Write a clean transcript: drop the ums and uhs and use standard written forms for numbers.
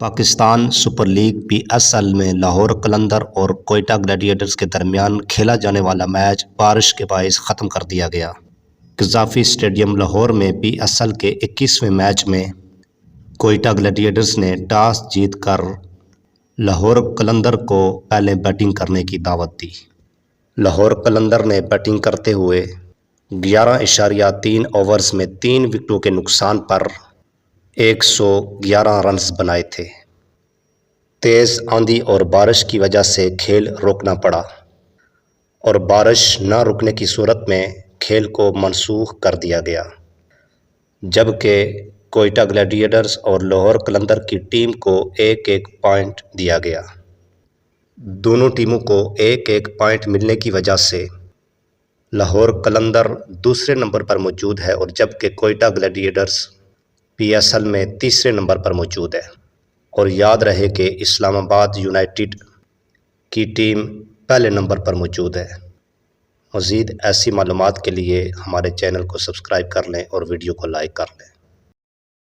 Pakistan super league P S L میں لاہور قلندر اور Quetta gladiators کے درمیان کھیلا جانے والا میچ بارش کے باعث ختم کر دیا گیا۔ قذافی اسٹیڈیم لاہور میں پی ایس ایل کے 21ویں میچ میں کوئٹہ گلیڈیٹرز نے ٹاس جیت کر لاہور قلندر کو پہلے بیٹنگ کرنے کی دعوت دی۔ لاہور قلندر نے بیٹنگ کرتے ہوئے 11.3 اوورز میں 3 وکٹوں کے نقصان پر 111 رنز بنائے تھے۔ تیز آندھی اور بارش کی وجہ سے کھیل روکنا پڑا اور بارش نہ رکنے کی صورت میں کھیل کو منسوخ کر دیا گیا، جبکہ کوئٹہ گلیڈیٹرز اور لاہور قلندر کی ٹیم کو 1-1 پوائنٹ دیا گیا۔ دونوں ٹیموں کو 1-1 پوائنٹ ملنے کی وجہ سے لاہور قلندر دوسرے نمبر پر موجود ہے اور جبکہ Quetta gladiators P S L میں تیسرے نمبر پر موجود ہے۔ اور یاد رہے کہ اسلام آباد یونائیٹڈ کی ٹیم پہلے نمبر پر موجود ہے۔ مزید ایسی معلومات کے لیے ہمارے چینل کو سبسکرائب کر لیں اور ویڈیو کو لائک کر لیں۔